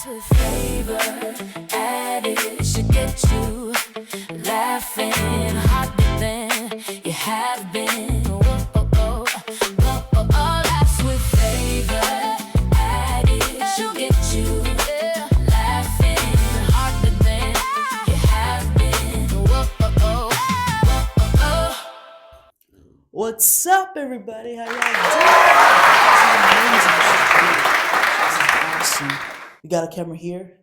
laughs with favor added should get you laughing harder than you have been. Whoa, oh, oh, whoa, oh, oh. Laughs with favor added should get you laughing harder than you have been. Whoa, oh, oh, whoa, oh, oh. What's up, everybody? How y'all doing? This is amazing. This is awesome. We got a camera here,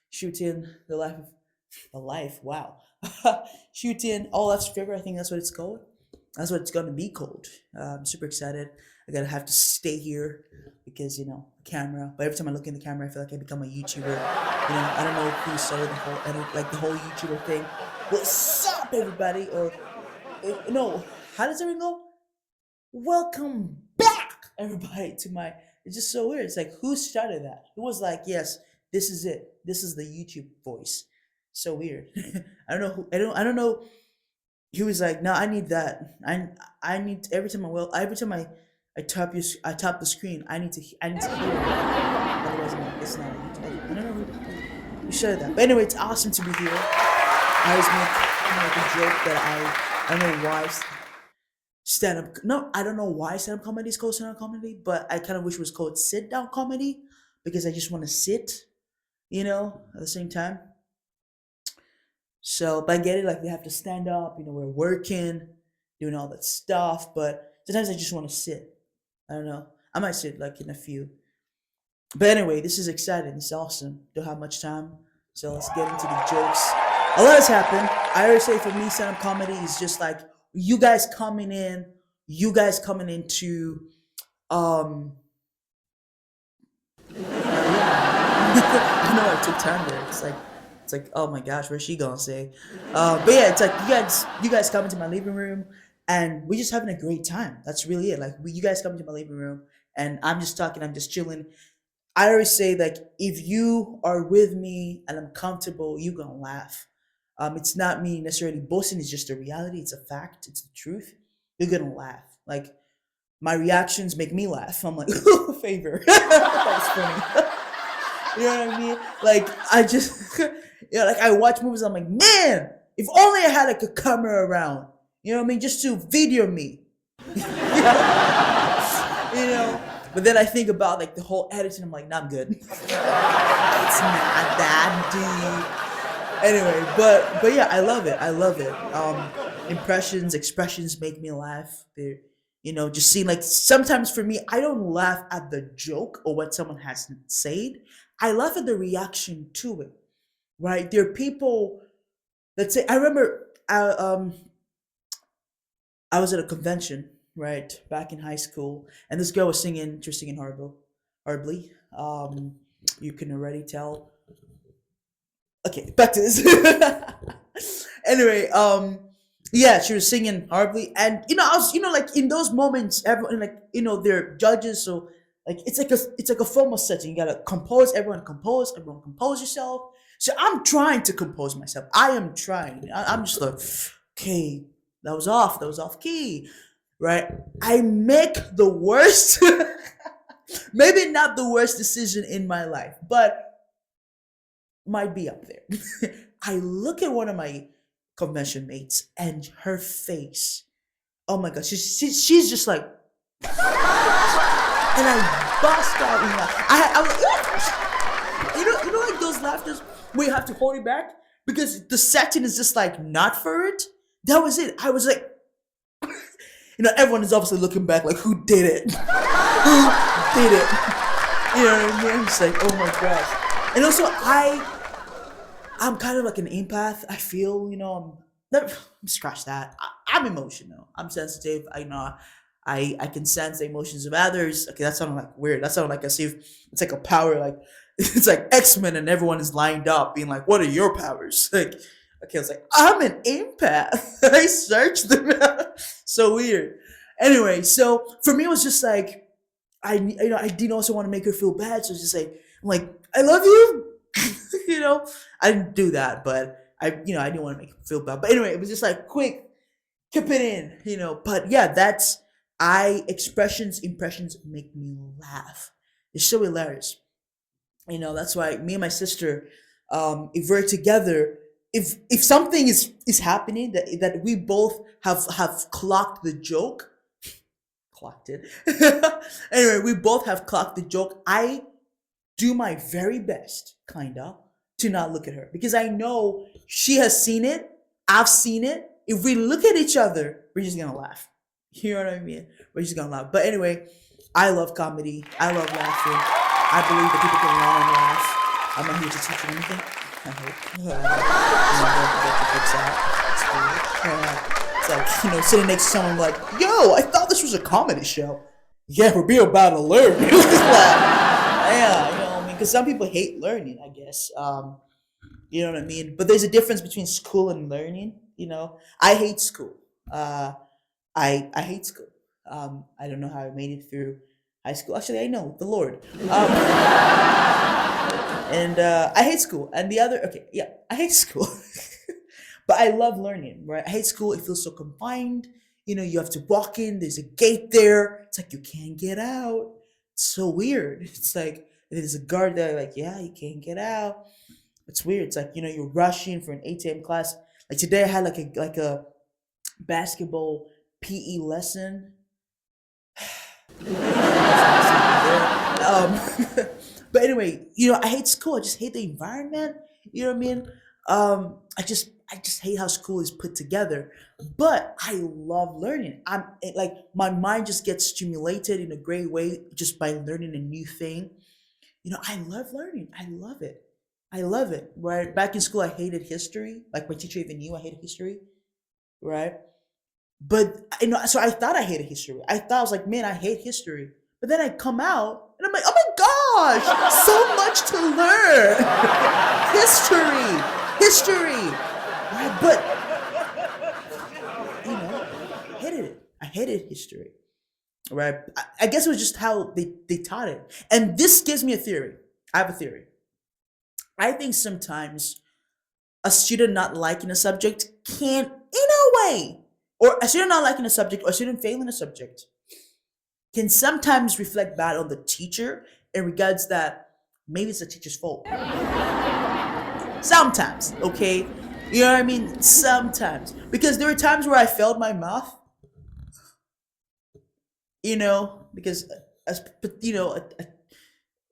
shooting the life. Wow, shooting all that's favorite. I think that's what it's called. That's what it's gonna be called. I'm super excited. I gotta have to stay here because camera. But every time I look in the camera, I feel like I become a YouTuber. I don't know who started the whole YouTuber thing. What's up, everybody? Or no, how does everyone go? Welcome back, everybody, to my. It's just so weird. It's like, who started that? Who was like, yes, this is it. This is the YouTube voice. So weird. I don't know who. I don't know. He was like, no, I need that. I need every time I tap the screen. I need to hear it. Otherwise, it's not a YouTube. I don't know who started that. But anyway, it's awesome to be here. I always make a joke that I don't know why stand up. No, I don't know why stand up comedy is called stand up comedy, but I kind of wish it was called sit down comedy because I just want to sit, at the same time. So, but I get it. Like we have to stand up. We're working, doing all that stuff. But sometimes I just want to sit. I don't know. I might sit like in a few. But anyway, this is exciting. It's awesome. Don't have much time, so let's get into the jokes. A lot has happened. I always say for me, stand-up comedy is just like you guys coming into I know I took time there. It's like oh my gosh, where's she gonna say? But yeah, it's like you guys come into my living room and we're just having a great time. That's really it. Like you guys come into my living room and I'm just talking, I'm just chilling. I always say like if you are with me and I'm comfortable, you gonna laugh. It's not me necessarily boasting, it's just a reality, it's a fact, it's the truth. You're gonna laugh. Like my reactions make me laugh. I'm like, favor. That's funny. You know what I mean? Like I just like I watch movies, I'm like, man, if only I had like a camera around. You know what I mean? Just to video me. you know. But then I think about like the whole editing. I'm like, nah, I'm good. It's not that deep. Anyway, but yeah, I love it. I love it. Impressions, expressions make me laugh. They're just seeing like sometimes for me, I don't laugh at the joke or what someone has said. I laugh at the reaction to it. Right? There are people that say. I remember I was at a convention, right, back in high school, and this girl was singing, just singing horribly. You can already tell. Okay, back to this. Anyway, yeah, she was singing horribly, and I was, like in those moments, everyone, like, they're judges, so like it's like a formal setting. You gotta everyone compose yourself. So I'm trying to compose myself. I am trying. I'm just like, okay, that was off key, right? I make the worst, maybe not the worst decision in my life, but might be up there. I look at one of my convention mates and her face. Oh my god, she's just like, and I bust out in laugh. I was, like those laughters where you have to hold it back because the setting is just like not for it. That was it. I was like, everyone is obviously looking back like, who did it? Who did it? You know what I mean? I'm just like, oh my gosh. And also, I'm kind of like an empath. I feel, scratch that. I'm emotional. I'm sensitive. I know. I can sense the emotions of others. Okay, that sounded like weird. That sounded like as if it's like a power, like it's like X-Men and everyone is lined up being like, what are your powers? Like, okay, I was like, I'm an empath. I searched them out. So weird. Anyway, so for me it was just like I didn't also want to make her feel bad. So it's just like I'm like, I love you. I didn't do that, but I didn't want to make her feel bad. But anyway, it was just like quick, keep it in. But yeah, that's impressions make me laugh. It's so hilarious. That's why me and my sister, if we're together, if something is happening that we both have clocked the joke, clocked it. Anyway, we both have clocked the joke. I do my very best, kinda, to not look at her because I know she has seen it. I've seen it. If we look at each other, we're just gonna laugh. You know what I mean? We're just gonna laugh. But anyway, I love comedy. I love laughing. I believe that people can learn and laugh. I'm not here to teach you anything. I hope. It's like, sitting next to someone like, yo, I thought this was a comedy show. Yeah, we're being about to learn. Yeah, because some people hate learning, I guess. You know what I mean? But there's a difference between school and learning. I hate school. I hate school. I don't know how I made it through high school. Actually, I know the Lord. And I hate school. And the other, okay, yeah, I hate school. But I love learning, right? I hate school. It feels so confined. You have to walk in. There's a gate there. It's like you can't get out. It's so weird. It's like there's a guard there, like, yeah, you can't get out. It's weird. It's like you're rushing for an 8 a.m. class. Like today, I had like a basketball PE lesson. um, but anyway, I hate school. I just hate the environment. You know what I mean? I just hate how school is put together. But I love learning. Like my mind just gets stimulated in a great way just by learning a new thing. I love learning. I love it. I love it. Right? Back in school, I hated history. Like my teacher even knew I hated history. Right? But so I thought I hated history. I thought I was like, man, I hate history. But then I come out and I'm like, oh my gosh, so much to learn. History. Right? But I hated it. I hated history. Right? I guess it was just how they taught it. And this gives me a theory. I have a theory. I think sometimes a student not liking a subject can, in a way, or a student not liking a subject or a student failing a subject can sometimes reflect bad on the teacher in regards that maybe it's the teacher's fault. Sometimes, okay? You know what I mean? Sometimes. Because there were times where I failed my math, because as a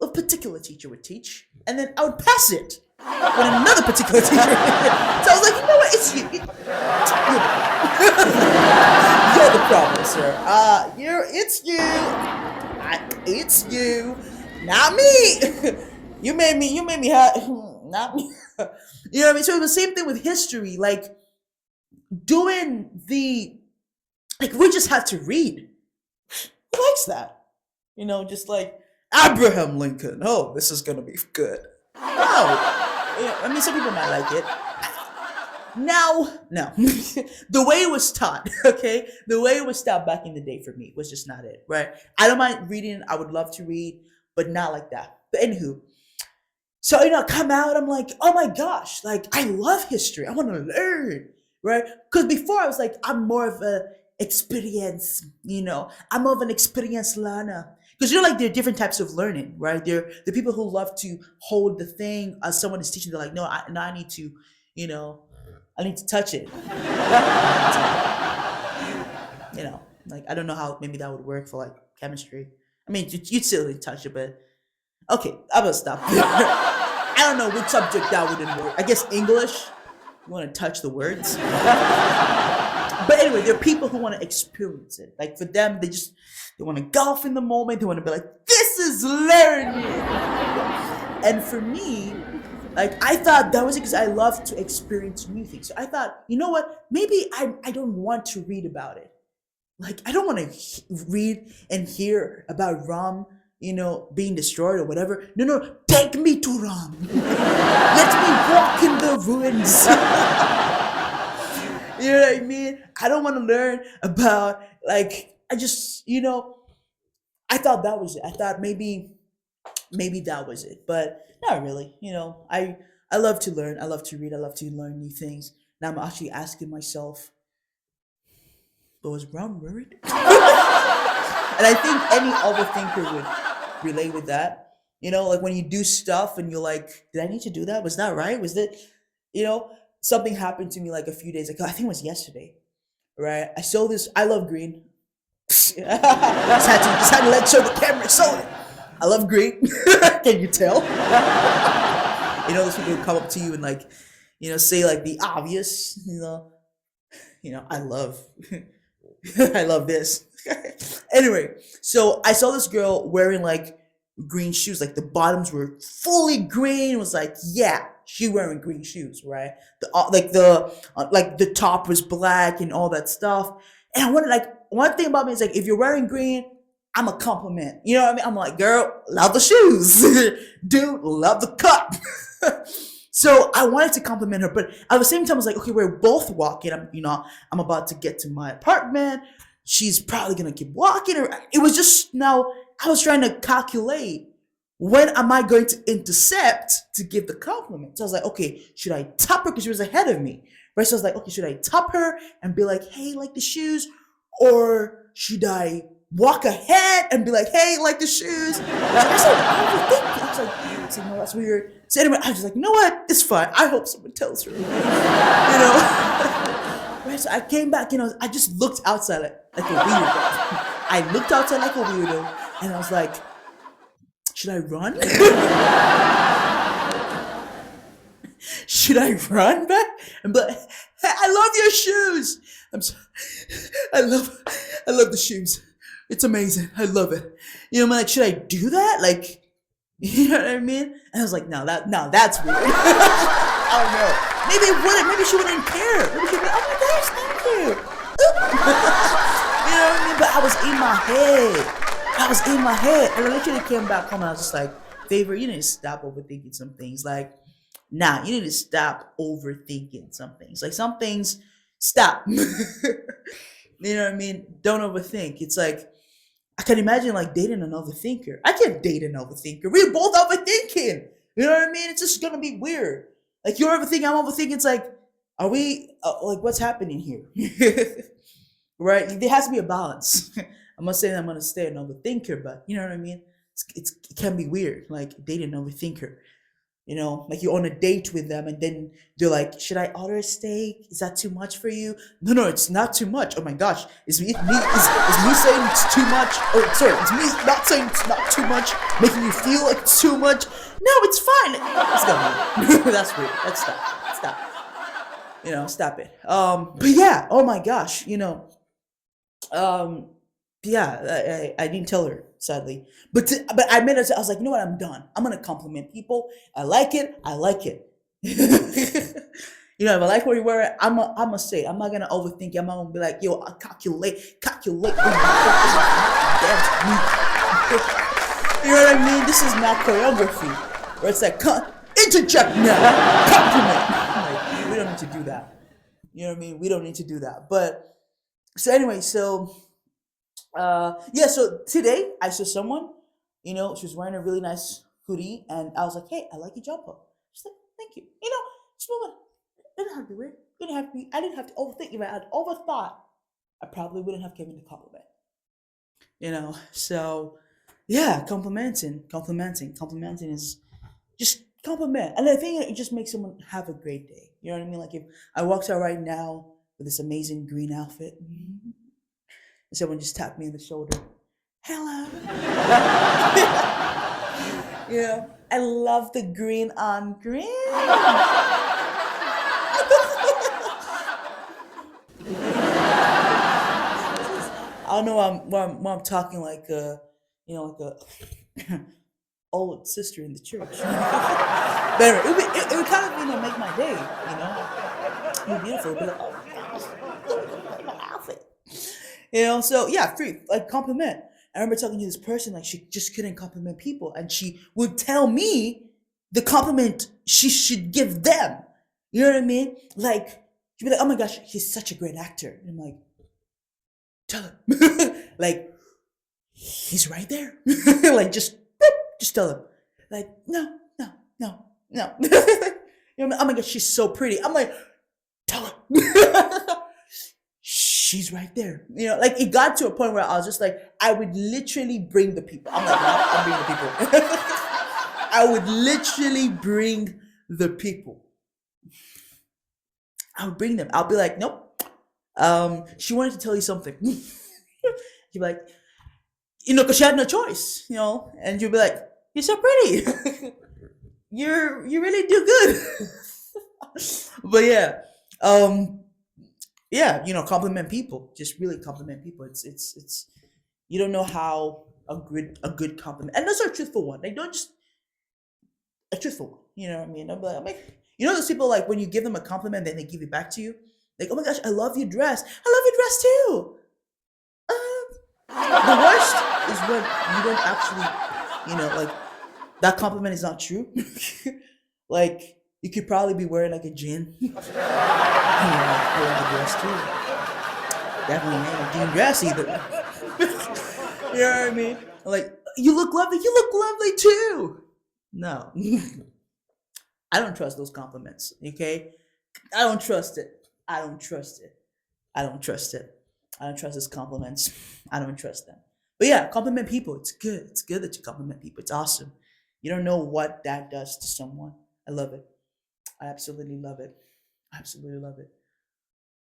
particular teacher would teach, and then I would pass it when another particular teacher would. So I was like, what? It's you. You're the problem, sir. It's you. It's you, not me. You made me not me. You know what I mean? So it was the same thing with history, like doing we just had to read. Who likes that? Just like Abraham Lincoln. Oh, this is gonna be good. No. I mean, some people might like it. No. The way it was taught, okay? The way it was taught back in the day for me was just not it, right? I don't mind reading. I would love to read, but not like that. But anywho, so, come out, I'm like, oh my gosh, like, I love history. I want to learn, right? Because before I was like, I'm more of a experience, I'm more of an experienced learner. Because like there are different types of learning, right? There the people who love to hold the thing as someone is teaching. They're like, no, I need to, I need to touch it. Like I don't know how maybe that would work for like chemistry. I mean, you'd still need to touch it, but okay, I'm gonna stop there. I don't know which subject that wouldn't work. I guess English. You want to touch the words. But anyway, there are people who want to experience it. Like for them, they want to golf in the moment. They want to be like, this is learning. And for me, like I thought that was because I love to experience new things. So I thought, you know what? Maybe I don't want to read about it. Like I don't want to read and hear about Rom, being destroyed or whatever. No, take me to Rom. Let me walk in the ruins. You know what I mean? I don't want to learn about like I just I thought that was it. I thought maybe that was it, but not really. I love to learn. I love to read. I love to learn new things. Now I'm actually asking myself, but was Brown worried? And I think any overthinker would relate with that. Like when you do stuff and you're like, did I need to do that? Was that right? Was that, you know, something happened to me like a few days ago. I think it was yesterday, right? I saw this. I love green. just had to let show the camera. So I love green. Can you tell? Those people who come up to you and like, say like the obvious. I love, I love this. Anyway, so I saw this girl wearing like green shoes. Like the bottoms were fully green. It was like, yeah, she wearing green shoes, right? The top was black and all that stuff. And I wanted like one thing about me is like if you're wearing green, I'm a compliment. You know what I mean? I'm like, girl, love the shoes, dude, love the cup. So I wanted to compliment her, but at the same time, I was like, okay, we're both walking. I'm about to get to my apartment. She's probably gonna keep walking. Or it was just now. I was trying to calculate when am I going to intercept to give the compliment. So I was like, okay, should I top her because she was ahead of me, right? So I was like, okay, should I top her and be like, hey, like the shoes, or should I walk ahead and be like, hey, like the shoes? I said, overthinking. I was like, no, that's weird. So anyway, I was just like, you know what? It's fine. I hope someone tells her. Right? So I came back, I just looked outside like a weirdo. I looked outside like a weirdo, and I was like, should I run? Should I run back and be like, hey, I love your shoes. I love the shoes. It's amazing. I love it. I'm like, should I do that? Like, you know what I mean? And I was like, no, that's weird. I don't know. Maybe it wouldn't. Maybe she wouldn't care. Maybe she'd be like, oh my gosh, thank you. You know what I mean? But I was in my head. And I literally came back home and I was just like, Favour, you need to stop overthinking some things. Like, nah, you need to stop overthinking some things. Like some things, stop. You know what I mean? Don't overthink. It's like, I can imagine like dating an overthinker. I can't date an overthinker. We're both overthinking. You know what I mean? It's just gonna be weird. Like you're overthinking, I'm overthinking. It's like, are we like what's happening here? Right? There has to be a balance. I'm not saying I'm gonna stay an overthinker, but you know what I mean? It can be weird, like dating an overthinker. Like you're on a date with them and then they're like, should I order a steak? Is that too much for you? No, it's not too much. Oh my gosh. Is me saying it's too much? Oh, sorry. It's me not saying it's not too much, making you feel like it's too much. No, it's fine. Let's go. That's weird. Let's stop. Stop it. But yeah, oh my gosh, yeah, I didn't tell her, sadly. But I made her. I was like, you know what? I'm done. I'm gonna compliment people. I like it. If I like what you wear, I'm gonna say it. I'm not gonna overthink it. I'm not gonna be like, yo, I calculate. You know what I mean? This is not choreography. Where it's like, interject now, compliment. Like, we don't need to do that. You know what I mean? We don't need to do that. But so anyway, so today I saw someone, she was wearing a really nice hoodie, and I was like, hey, I like your jumper. She's like, thank you. Just moving. It didn't have to be weird. I didn't have to overthink. If I had overthought, I probably wouldn't have given the compliment. So yeah, complimenting is just compliment. And I think it just makes someone have a great day. You know what I mean? Like if I walked out right now with this amazing green outfit, and someone just tapped me on the shoulder. Hello. I love the green on green. I don't know why I'm talking like like a old sister in the church. But anyway, it would kind of make my day. It'd be beautiful. It'd be like, oh my gosh, look at my outfit. So yeah, free like compliment. I remember talking to this person, like she just couldn't compliment people, and she would tell me the compliment she should give them. You know what I mean? Like she'd be like, "Oh my gosh, he's such a great actor," and I'm like, "Tell him." Like he's right there. Like just tell him. Like no. Oh my gosh, she's so pretty. I'm like, tell him. She's right there. Like it got to a point where I was just like, I would literally bring the people. I'm like, no, I'm bringing the people. I would literally bring the people. I would bring them. I'll be like, nope. She wanted to tell you something. You'd be like, because she had no choice, and you'd be like, you're so pretty. You really do good. But um, yeah, compliment people. Just really compliment people. It's you don't know how a good compliment, and those are a truthful one. They don't just a truthful one. You know what I mean? I'm like, those people like when you give them a compliment, then they give it back to you. Like, oh my gosh, I love your dress. I love your dress too. The worst is when you don't actually, like that compliment is not true. Like you could probably be wearing like a jean. I love the dress too. Definitely ain't a jean dress either. You know what I mean? Like you look lovely. You look lovely too. No, I don't trust those compliments. Okay, I don't trust it. I don't trust it. I don't trust it. I don't trust his compliments. I don't trust them. But yeah, compliment people. It's good. It's good that you compliment people. It's awesome. You don't know what that does to someone. I love it. I absolutely love it. I absolutely love it.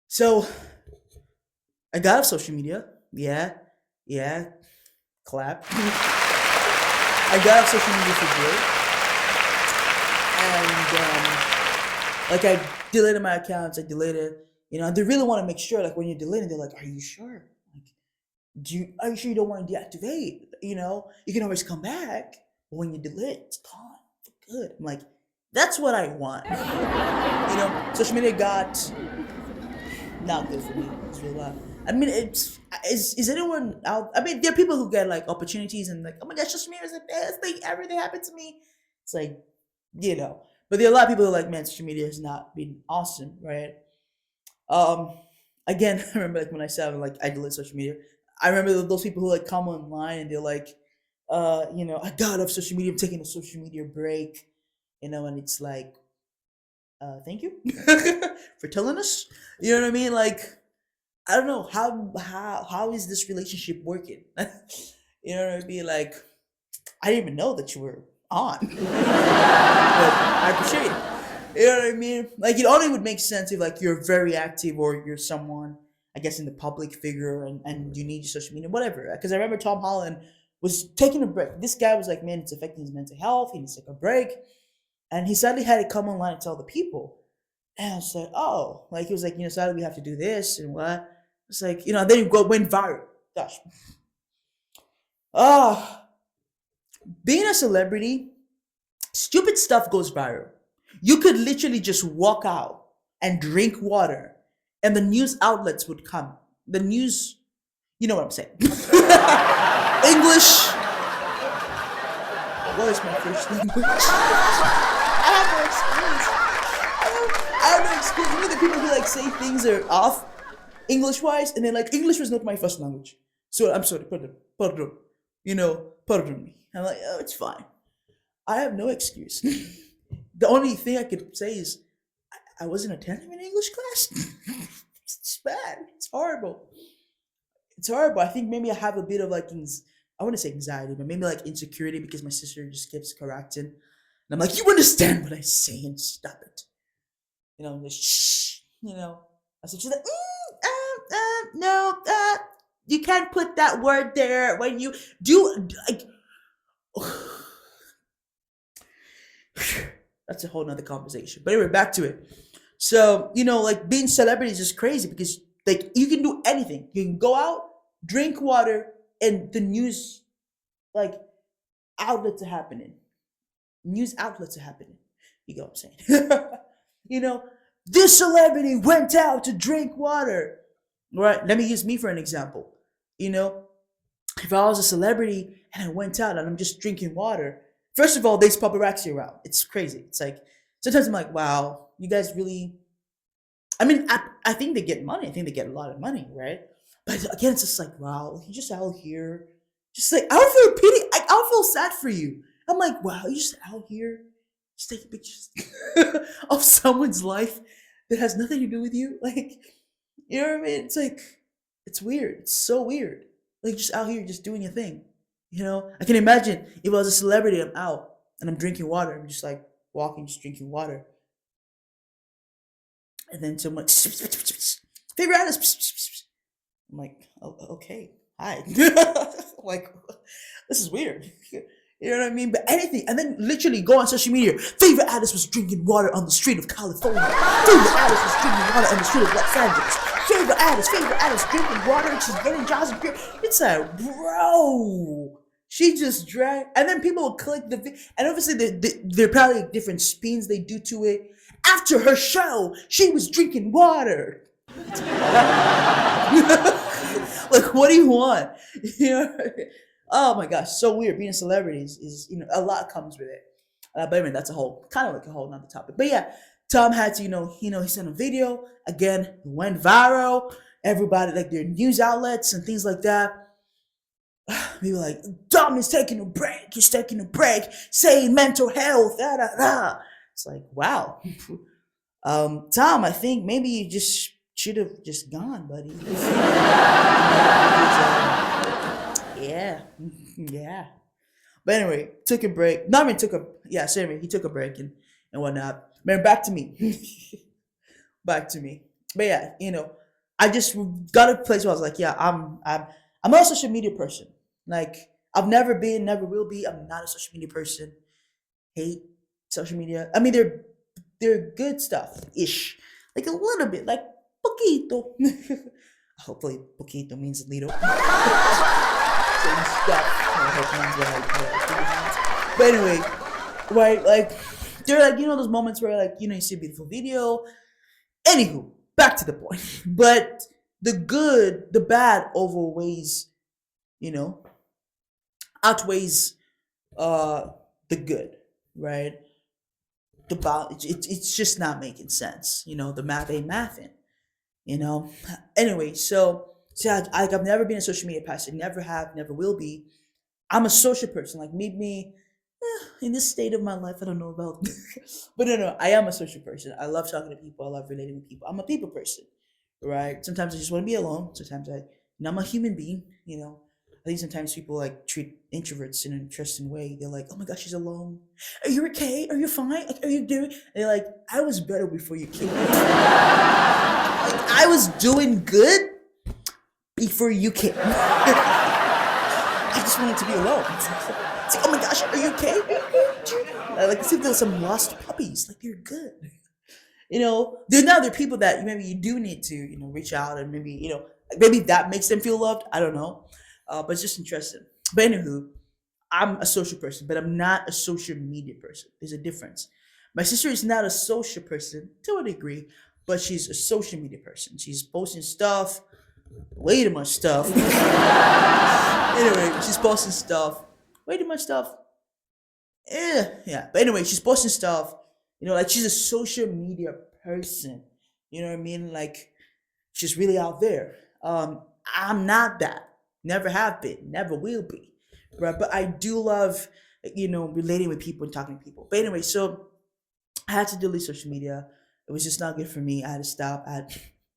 So I got off social media. Yeah, yeah, clap. I got off social media for good, and like I deleted my accounts. I deleted. They really want to make sure, like when you're deleting, they're like, "Are you sure? Like, are you sure you don't want to deactivate? You can always come back, but when you delete, it's gone for good." I'm like, that's what I want. Social media got not good for me. It's really loud. I mean, is anyone out? I mean, there are people who get like opportunities and like, oh my gosh, social media is the best thing ever that happened to me. It's like, but there are a lot of people who are like, man, social media has not been awesome, right? Um, Again, I remember like when I said like I delete social media. I remember those people who like come online and they're like, I got off social media. I'm taking a social media break, and it's like, thank you for telling us. You know what I mean? Like, I don't know how is this relationship working? You know what I mean? Like, I didn't even know that you were on, but I appreciate it. You know what I mean? Like, it only would make sense if like you're very active or you're someone, I guess, in the public figure and you need your social media, whatever. Because I remember Tom Holland was taking a break. This guy was like, man, it's affecting his mental health. He needs to take a break. And he suddenly had to come online and tell the people. And I said, oh, like he was like, sadly we have to do this and what. It's like, then you went viral. Gosh. Ah, being a celebrity, stupid stuff goes viral. You could literally just walk out and drink water, and the news outlets would come. The news, you know what I'm saying. English. What is my first language? I have no excuse. I have no excuse. The people who like say things are off English wise, and then like English was not my first language. So I'm sorry, pardon. Pardon me. I'm like, oh, it's fine. I have no excuse. The only thing I could say is I wasn't attending an English class. It's bad. It's horrible. It's horrible. I think maybe I have a bit of like I want to say anxiety, but maybe like insecurity because my sister just keeps correcting, and I'm like, you understand what I say and stop it. Just shh. I said she's like, no, you can't put that word there when you do like. That's a whole nother conversation. But anyway, back to it. So, like being celebrity is just crazy because like you can do anything. You can go out, drink water, and the news like outlets are happening. News outlets are happening. You get what I'm saying? you know, this celebrity went out to drink water. Right? Let me use me for an example. You know, if I was a celebrity and I went out and I'm just drinking water, first of all, there's paparazzi around. It's crazy. It's like sometimes I'm like, wow, you guys really. I mean, I think they get money. I think they get a lot of money, right? But again, it's just like, wow, you just out here, just like I don't feel pity. I don't feel sad for you. I'm like, wow, you just out here, just taking pictures of someone's life that has nothing to do with you. Like, you know what I mean? It's like, it's weird. It's so weird. Like, just out here, just doing your thing. I can imagine if I was a celebrity, I'm out. and I'm drinking water. I'm just like walking, just drinking water. And then someone, favorite artist. I'm like, oh, okay, hi. Like, this is weird. You know what I mean? But anything, and then literally go on social media. Favorite artist was drinking water on the street of California. Favorite artist was drinking water on the street of Los Angeles. Favorite artist drinking water and she's getting jobs and beer. It's like, bro, she just drank. And then people will click and obviously they're probably different spins they do to it. After her show, she was drinking water. Like, what do you want? You know? Oh my gosh, so weird. Being a celebrity is a lot comes with it. But anyway, that's a whole kind of like a whole nother topic. But yeah, Tom had to he sent a video again, it went viral. Everybody like their news outlets and things like that. We were like, Tom is taking a break. He's taking a break, saying mental health. Da, da, da. It's like, wow. Tom, I think maybe you just should have just gone, buddy. Yeah, yeah. But anyway, took a break. No, I mean, so anyway, he took a break and whatnot. Man, back to me. Back to me. But yeah, I just got a place where I was like, yeah, I'm not a social media person. Like, I've never been, never will be. I'm not a social media person. Hate social media. I mean, they're good stuff ish, like a little bit, like poquito. Hopefully, poquito means little. Stuff. But anyway, right? Like, there are like those moments where like you see a beautiful video. Anywho, back to the point. But the bad outweighs the good, right? It's just not making sense. The math ain't mathing. Anyway, so I've never been a social media person, never have, never will be. I'm a social person. Like, meet me in this state of my life. I don't know about, but no, I am a social person. I love talking to people. I love relating with people. I'm a people person, right? Sometimes I just want to be alone. Sometimes I'm a human being. I think sometimes people like treat introverts in an interesting way. They're like, "Oh my gosh, she's alone. Are you okay? Are you fine? Like, are you doing?" And they're like, "I was better before you came. Like, I was doing good before you came. I just wanted to be alone." It's like, "Oh my gosh, are you okay?" Like, as if there's some lost puppies. Like, they're good. There are people that maybe you do need to reach out and maybe that makes them feel loved. I don't know. But it's just interesting. But anywho, I'm a social person, but I'm not a social media person. There's a difference. My sister is not a social person to a degree, but she's a social media person. She's posting stuff, way too much stuff. Anyway, she's posting stuff, way too much stuff. Yeah. But anyway, she's posting stuff. Like, she's a social media person. You know what I mean? Like, she's really out there. I'm not that. Never have been. Never will be. Right? But I do love, relating with people and talking to people. But anyway, so I had to delete social media. It was just not good for me. I had to stop.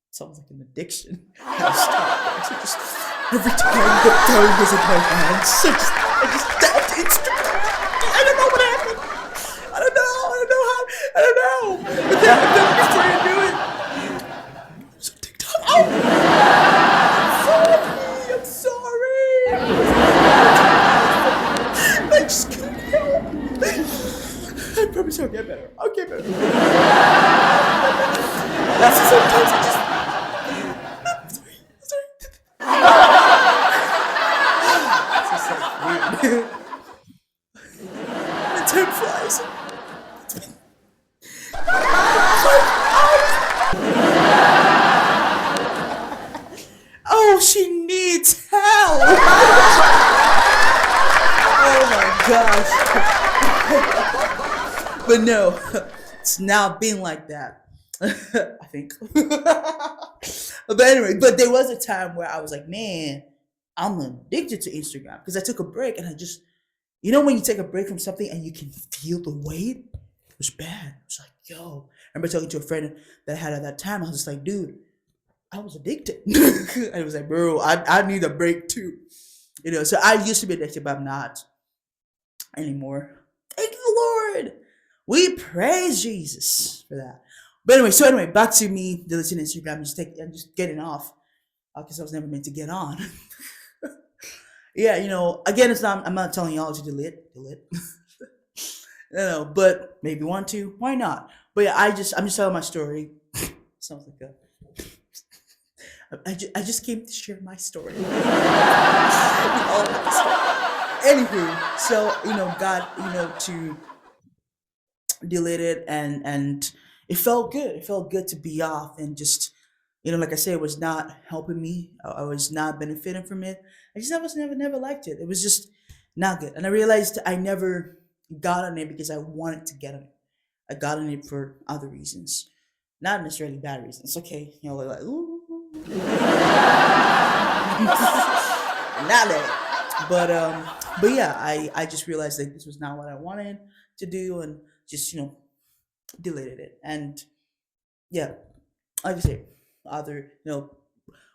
Sounds like an addiction. I had to stop. So just every time the phone was in my hands, I just tapped Instagram. I don't know what happened. I don't know how. I don't know. But then before you knew it, it was on TikTok. Oh! I'm sorry. I just couldn't help. I promise I'll get better. I'll get better. Sometimes I just. I'm sorry. This is so weird. The time flies. Oh, she needs help. Oh my gosh. But no, it's now been like that. I think. But anyway, there was a time where I was like, man, I'm addicted to Instagram because I took a break and I just, when you take a break from something and you can feel the weight, it was bad. It was like, yo, I remember talking to a friend that I had at that time. I was just like, dude, I was addicted. I was like, bro, I need a break too. So I used to be addicted, but I'm not anymore. Thank you, We praise Jesus for that. But anyway, so anyway, back to me deleting Instagram and just getting off because I was never meant to get on. Yeah, again, it's not. I'm not telling y'all to delete. But maybe want to. Why not? But yeah, I'm just telling my story. Sounds like that. I just came to share my story. Anywho, so God, to delete it, and it felt good. It felt good to be off and just, like I said, it was not helping me. I was not benefiting from it. I was never liked it. It was just not good. And I realized I never got on it because I wanted to get on it. I got on it for other reasons, not necessarily bad reasons. Okay, like ooh, not that. But yeah, I just realized that this was not what I wanted to do, and just deleted it. And yeah, like I say, other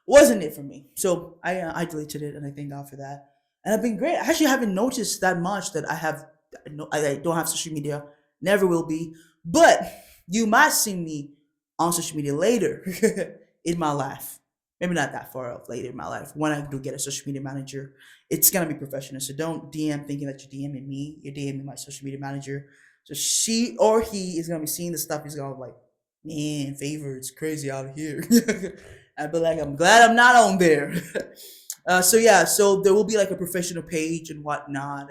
wasn't it for me. So I deleted it, and I thank God for that. And I've been great. I actually haven't noticed that much that I don't have social media. Never will be. But you might see me on social media later in my life. Maybe not that far off later in my life. When I do get a social media manager, it's gonna be professional. So don't DM thinking that you're DMing me. You're DMing my social media manager. So she or he is gonna be seeing the stuff. He's gonna be like, man, Favor, it's crazy out here. I'd be like, I'm glad I'm not on there. So yeah, so there will be like a professional page and whatnot,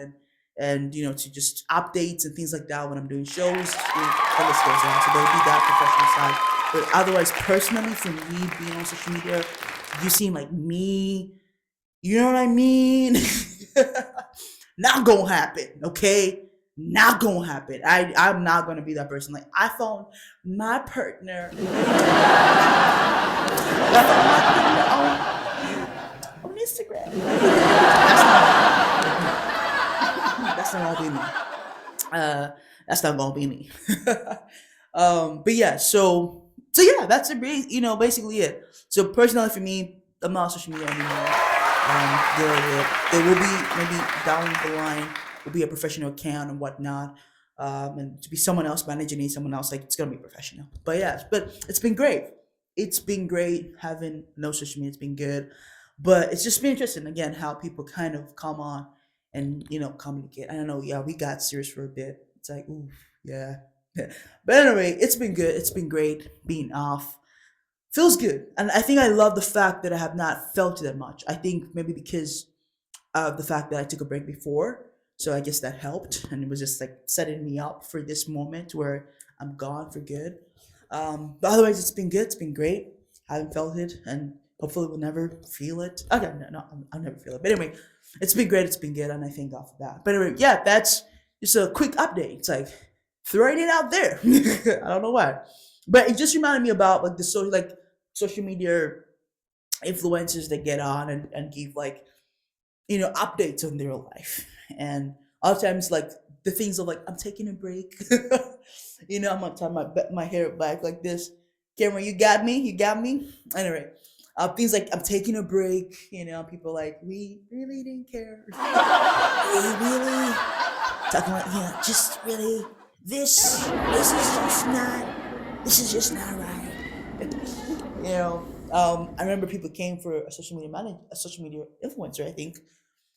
and to just updates and things like that when I'm doing shows. The list goes on. So there'll be that professional side. But otherwise, personally, for me being on social media, you seem like me. You know what I mean? Not gonna happen, okay? Not gonna happen. I'm not gonna be that person. Like I found my partner. I found my partner on Instagram. That's not gonna be me. That's not gonna be me. But yeah, so yeah, that's it. Basically it. So personally, for me, I'm not on social media anymore. There will be maybe down the line will be a professional account and whatnot. And to be someone else managing it, someone else, like it's gonna be professional. But yeah, but it's been great. It's been great having no social media. It's been good, but it's just been interesting again how people kind of come on and communicate. I don't know. Yeah, we got serious for a bit. It's like, ooh, yeah. But anyway, it's been good. It's been great being off. Feels good, and I think I love the fact that I have not felt it that much. I think maybe because of the fact that I took a break before, so I guess that helped, and it was just like setting me up for this moment where I'm gone for good. But otherwise, it's been good. It's been great. I haven't felt it, and hopefully, we'll never feel it. Okay, no, I'll never feel it. But anyway, it's been great. It's been good, and I thank God for that. But anyway, yeah, that's just a quick update. It's like throwing it out there. I don't know why, but it just reminded me about like social media influencers that get on and give like updates on their life, and a lot of times like the things of like I'm taking a break. I'm gonna tie my hair back like this. Camera, you got me. Anyway, things like I'm taking a break. People like we really didn't care. We really talking like just really this is just not right. I remember people came for a social media influencer, I think,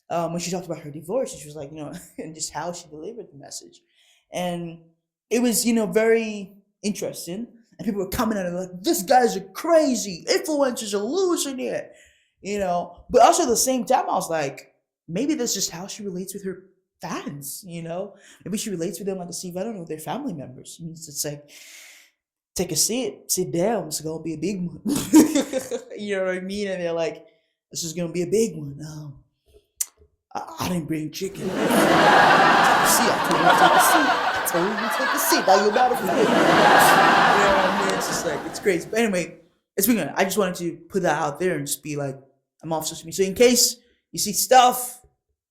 when she talked about her divorce. She was like, and just how she delivered the message, and it was, very interesting. And people were coming at her like, "This guy's a crazy influencers are losing it," But also at the same time, I was like, maybe that's just how she relates with her fans. Maybe she relates with them like I don't know, their family members. And it's like take a seat, sit down. It's gonna be a big one. You know what I mean? And they're like, this is gonna be a big one. I didn't bring chicken. Take a seat. I told you to take a seat. I told you to take a seat. Now you're about to flip. You know what I mean? It's just like it's crazy. But anyway, it's been good. I just wanted to put that out there and just be like, I'm off social media. So in case you see stuff,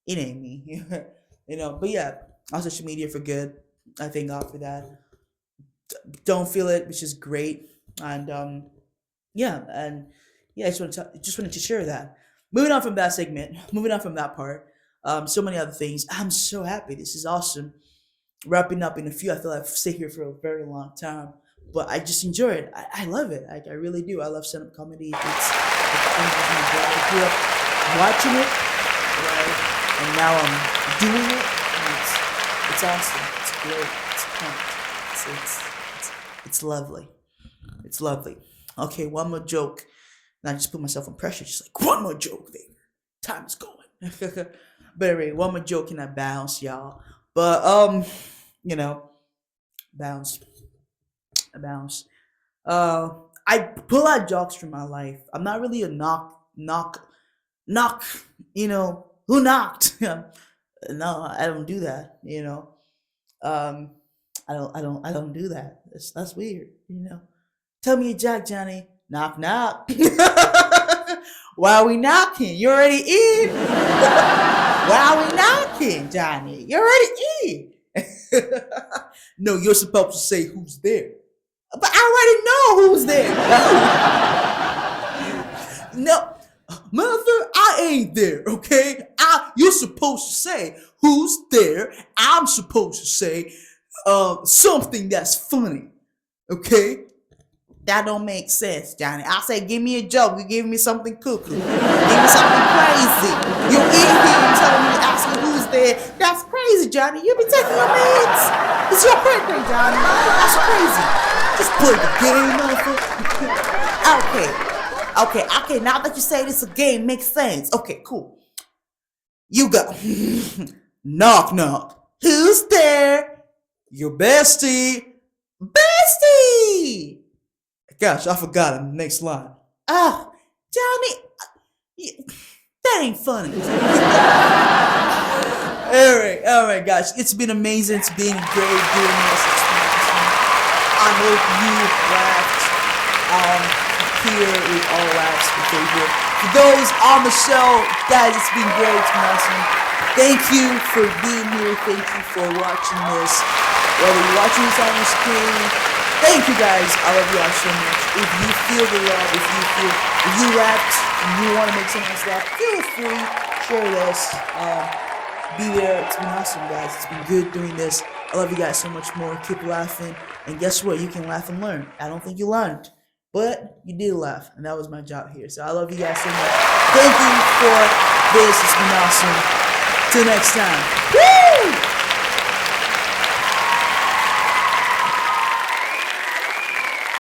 it ain't me. But yeah, on social media for good. I thank God for that. Don't feel it, which is great. And yeah, I just wanted to share that. Moving on from that segment, moving on from that part. So many other things. I'm so happy. This is awesome. wrapping up in a few. I feel like I've stayed here for a very long time, but I just enjoy it. I love it. I really do. I love stand-up comedy. It's my blood. I grew up watching it, right? And now I'm doing it. And it's awesome. It's great. It's fun. It's lovely. It's lovely. Okay, one more joke. And I just put myself on pressure. Just like one more joke, baby. Time is going. But anyway, one more joke and I bounce, y'all. But you know, bounce. I bounce. I pull out jokes from my life. I'm not really a knock. Who knocked? No, I don't do that. Um, I don't do that. That's weird. Tell me a joke, Johnny. Knock knock. Why are we knocking? You already in. Why are we knocking, Johnny? You already in. No, you're supposed to say who's there. But I already know who's there. No, mother, I ain't there, okay? You're supposed to say who's there. I'm supposed to say something that's funny, okay? That don't make sense, Johnny. I say, give me a joke. You give me something cuckoo. Give me something crazy. You're in here and telling me, asking who's there. That's crazy, Johnny. You be taking your meds. It's your birthday, Johnny. That's crazy. Just play the game, motherfucker. Okay. Now that you say this a game, makes sense. Okay, cool. You go. Knock, knock. Who's there? Your bestie. Bestie! Gosh, I forgot him. Next line. Ah, Johnny, that ain't funny. All right, guys. It's been amazing. It's been great doing this. I hope you laughed here with all laughs with Favour. For those on the show, guys, it's been great. It's been awesome. Thank you for being here. Thank you for watching this. Whether you're watching this on the screen, thank you guys. I love you all so much. If you feel the love, if you laughed and you want to make someone else laugh, feel free. Share this. Be there. It's been awesome, guys. It's been good doing this. I love you guys so much more. Keep laughing. And guess what? You can laugh and learn. I don't think you learned, but you did laugh. And that was my job here. So I love you guys so much. Thank you for this. It's been awesome. Till next time. Woo!